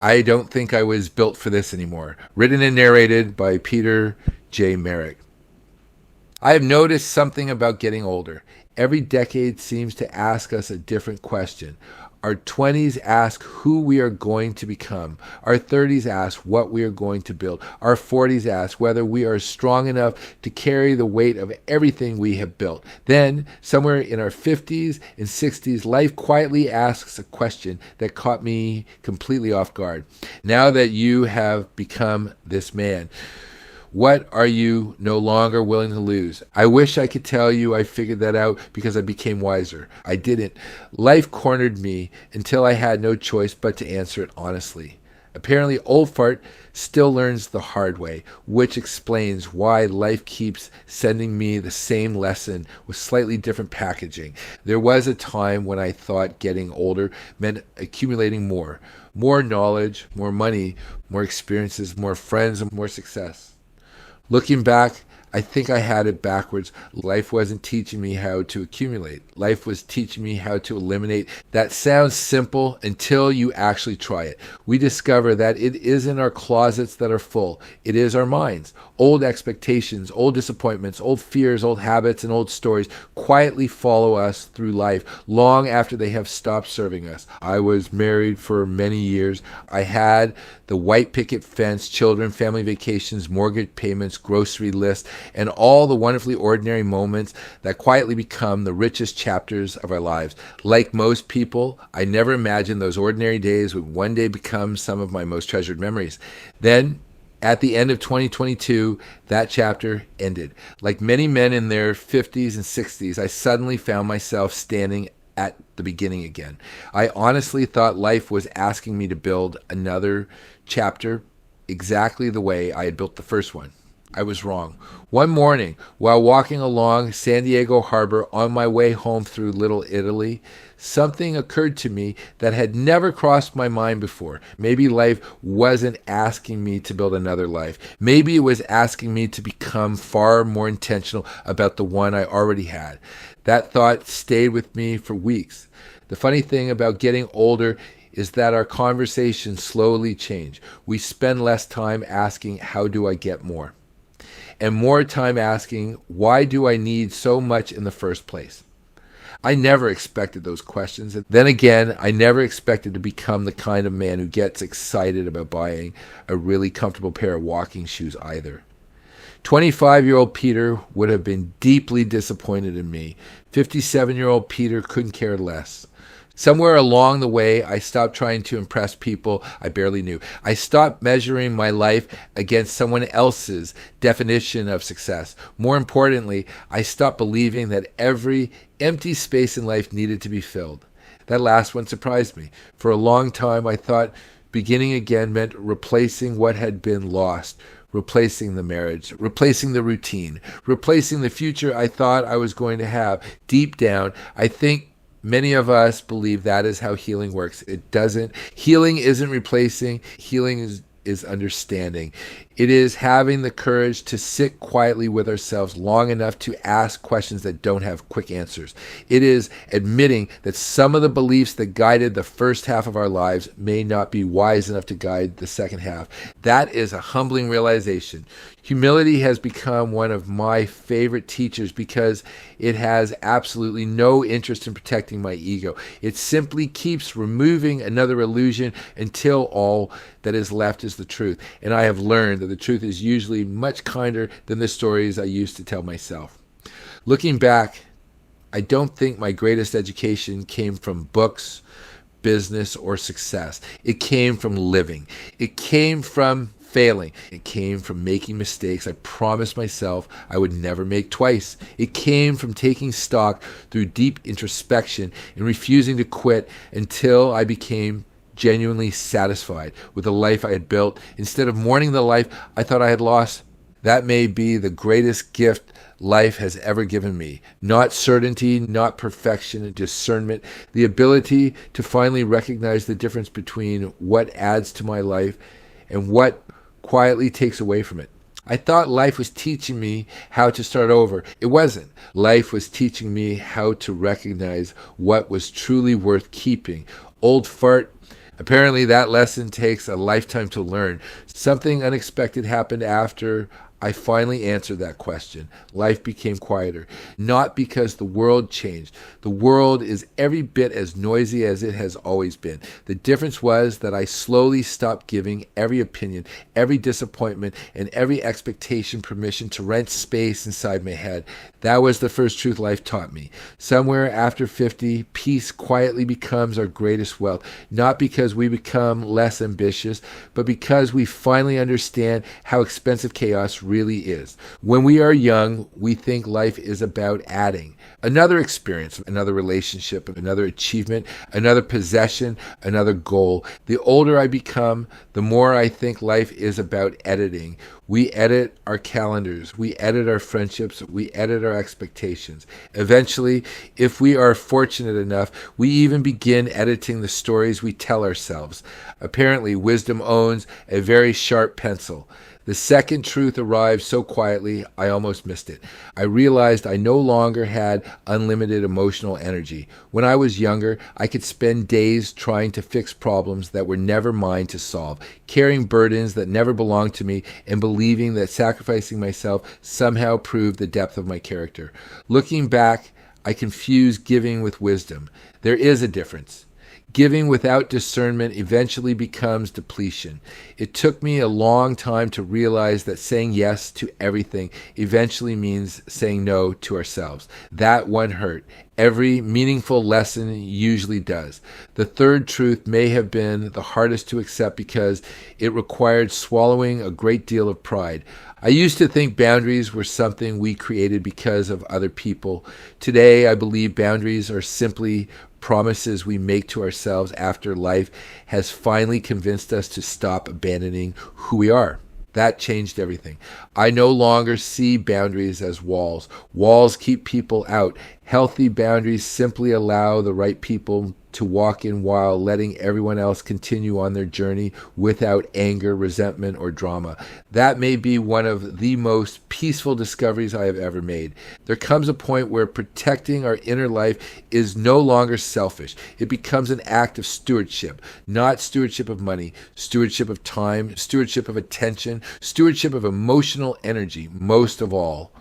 I don't think I was built for this anymore. Written and narrated by Peter J. Merrick. I have noticed something about getting older. Every decade seems to ask us a different question. Our 20s ask who we are going to become. Our 30s ask what we are going to build. Our 40s ask whether we are strong enough to carry the weight of everything we have built. Then, somewhere in our 50s and 60s, life quietly asks a question that caught me completely off guard. Now that you have become this man, what are you no longer willing to lose? I wish I could tell you I figured that out because I became wiser. I didn't. Life cornered me until I had no choice but to answer it honestly. Apparently, old fart still learns the hard way, which explains why life keeps sending me the same lesson with slightly different packaging. There was a time when I thought getting older meant accumulating more knowledge, more money, more experiences, more friends, and more success. Looking back, I think I had it backwards. Life wasn't teaching me how to accumulate. Life was teaching me how to eliminate. That sounds simple until you actually try it. We discover that it isn't our closets that are full. It is our minds. Old expectations, old disappointments, old fears, old habits, and old stories quietly follow us through life long after they have stopped serving us. I was married for many years. I had the white picket fence, children, family vacations, mortgage payments, grocery list, and all the wonderfully ordinary moments that quietly become the richest chapters of our lives. Like most people, I never imagined those ordinary days would one day become some of my most treasured memories. Then, at the end of 2022, that chapter ended. Like many men in their 50s and 60s, I suddenly found myself standing at the beginning again. I honestly thought life was asking me to build another chapter exactly the way I had built the first one. I was wrong. One morning, while walking along San Diego Harbor on my way home through Little Italy, something occurred to me that had never crossed my mind before. Maybe life wasn't asking me to build another life. Maybe it was asking me to become far more intentional about the one I already had. That thought stayed with me for weeks. The funny thing about getting older is that our conversations slowly change. We spend less time asking, how do I get more? And more time asking, why do I need so much in the first place? I never expected those questions. And then again, I never expected to become the kind of man who gets excited about buying a really comfortable pair of walking shoes either. 25-year-old Peter would have been deeply disappointed in me. 57-year-old Peter couldn't care less. Somewhere along the way, I stopped trying to impress people I barely knew. I stopped measuring my life against someone else's definition of success. More importantly, I stopped believing that every empty space in life needed to be filled. That last one surprised me. For a long time, I thought beginning again meant replacing what had been lost. Replacing the marriage, replacing the routine, replacing the future I thought I was going to have. Deep down, I think many of us believe that is how healing works. It doesn't. Healing isn't replacing. Healing is understanding. It is having the courage to sit quietly with ourselves long enough to ask questions that don't have quick answers. It is admitting that some of the beliefs that guided the first half of our lives may not be wise enough to guide the second half. That is a humbling realization. Humility has become one of my favorite teachers because it has absolutely no interest in protecting my ego. It simply keeps removing another illusion until all that is left is the truth. And I have learned that the truth is usually much kinder than the stories I used to tell myself. Looking back, I don't think my greatest education came from books, business, or success. It came from living. It came from failing. It came from making mistakes I promised myself I would never make twice. It came from taking stock through deep introspection and refusing to quit until I became genuinely satisfied with the life I had built instead of mourning the life I thought I had lost. That may be the greatest gift life has ever given me. Not certainty, not perfection, discernment, the ability to finally recognize the difference between what adds to my life and what quietly takes away from it. I thought life was teaching me how to start over. It wasn't. Life was teaching me how to recognize what was truly worth keeping. Old fart, Apparently, that lesson takes a lifetime to learn. Something unexpected happened after I finally answered that question. Life became quieter, not because the world changed. The world is every bit as noisy as it has always been. The difference was that I slowly stopped giving every opinion, every disappointment, and every expectation permission to rent space inside my head. That was the first truth life taught me. Somewhere after 50, peace quietly becomes our greatest wealth, not because we become less ambitious, but because we finally understand how expensive chaos really is. When we are young, we think life is about adding another experience, another relationship, another achievement, another possession, another goal. The older I become, the more I think life is about editing. We edit our calendars, we edit our friendships, we edit our expectations. Eventually, if we are fortunate enough, we even begin editing the stories we tell ourselves. Apparently, wisdom owns a very sharp pencil. The second truth arrived so quietly, I almost missed it. I realized I no longer had unlimited emotional energy. When I was younger, I could spend days trying to fix problems that were never mine to solve, carrying burdens that never belonged to me, and believing that sacrificing myself somehow proved the depth of my character. Looking back, I confused giving with wisdom. There is a difference. Giving without discernment eventually becomes depletion. It took me a long time to realize that saying yes to everything eventually means saying no to ourselves. That one hurt. Every meaningful lesson usually does. The third truth may have been the hardest to accept because it required swallowing a great deal of pride. I used to think boundaries were something we created because of other people. Today, I believe boundaries are simply promises we make to ourselves after life has finally convinced us to stop abandoning who we are. That changed everything. I no longer see boundaries as walls. Walls keep people out. Healthy boundaries simply allow the right people to walk in while letting everyone else continue on their journey without anger, resentment, or drama. That may be one of the most peaceful discoveries I have ever made. There comes a point where protecting our inner life is no longer selfish. It becomes an act of stewardship, not stewardship of money, stewardship of time, stewardship of attention, stewardship of emotional energy, most of all,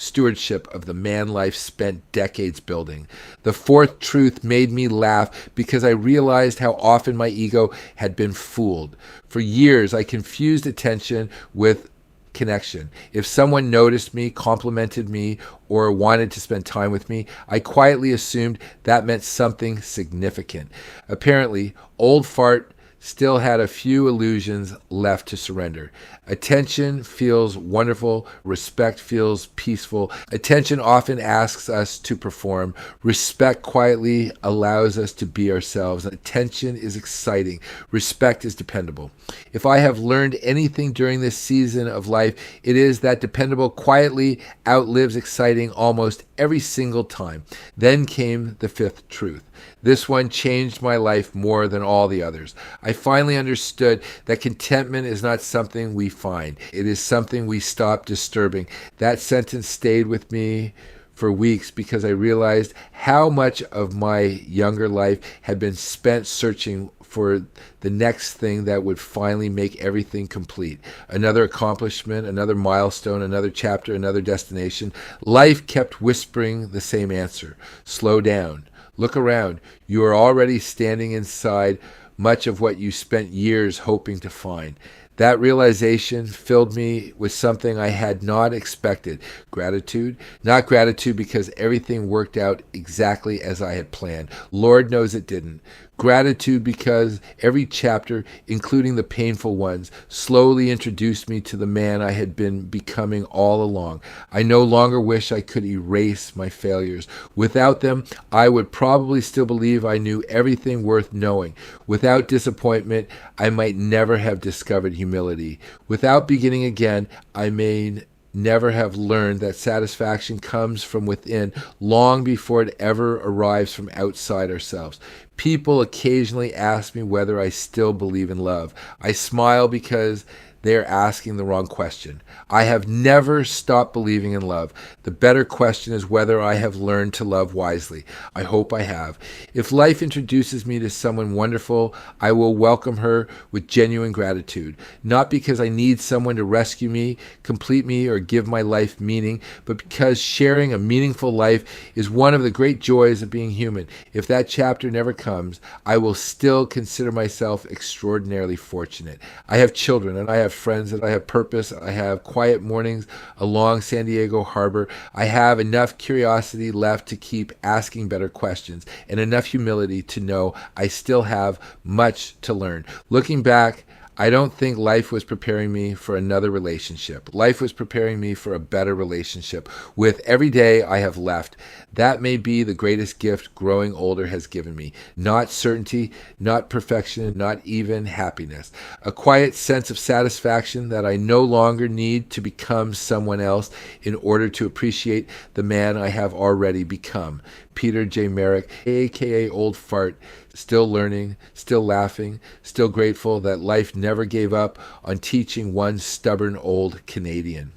stewardship of the man life spent decades building. The fourth truth made me laugh because I realized how often my ego had been fooled. For years, I confused attention with connection. If someone noticed me, complimented me, or wanted to spend time with me, I quietly assumed that meant something significant. Apparently, old fart still had a few illusions left to surrender. Attention feels wonderful. Respect feels peaceful. Attention often asks us to perform. Respect quietly allows us to be ourselves. Attention is exciting. Respect is dependable. If I have learned anything during this season of life, it is that dependable quietly outlives exciting almost every single time. Then came the fifth truth. This one changed my life more than all the others. I finally understood that contentment is not something we find. It is something we stop disturbing. That sentence stayed with me for weeks because I realized how much of my younger life had been spent searching for the next thing that would finally make everything complete. Another accomplishment, another milestone, another chapter, another destination. Life kept whispering the same answer. Slow down. Look around. You are already standing inside much of what you spent years hoping to find. That realization filled me with something I had not expected. Gratitude. Not gratitude because everything worked out exactly as I had planned. Lord knows it didn't. Gratitude because every chapter, including the painful ones, slowly introduced me to the man I had been becoming all along. I no longer wish I could erase my failures. Without them, I would probably still believe I knew everything worth knowing. Without disappointment, I might never have discovered humility. Without beginning again, I may never have learned that satisfaction comes from within long before it ever arrives from outside ourselves. People occasionally ask me whether I still believe in love. I smile because they're asking the wrong question. I have never stopped believing in love. The better question is whether I have learned to love wisely. I hope I have. If life introduces me to someone wonderful, I will welcome her with genuine gratitude. Not because I need someone to rescue me, complete me, or give my life meaning, but because sharing a meaningful life is one of the great joys of being human. If that chapter never comes, I will still consider myself extraordinarily fortunate. I have children, and I have friends, and I have purpose. I have quiet mornings along San Diego Harbor. I have enough curiosity left to keep asking better questions, and enough humility to know I still have much to learn. Looking back, I don't think life was preparing me for another relationship. Life was preparing me for a better relationship with every day I have left. That may be the greatest gift growing older has given me. Not certainty, not perfection, not even happiness. A quiet sense of satisfaction that I no longer need to become someone else in order to appreciate the man I have already become. Peter J. Merrick, A.K.A. Old Fart, still learning, still laughing, still grateful that life never gave up on teaching one stubborn old Canadian.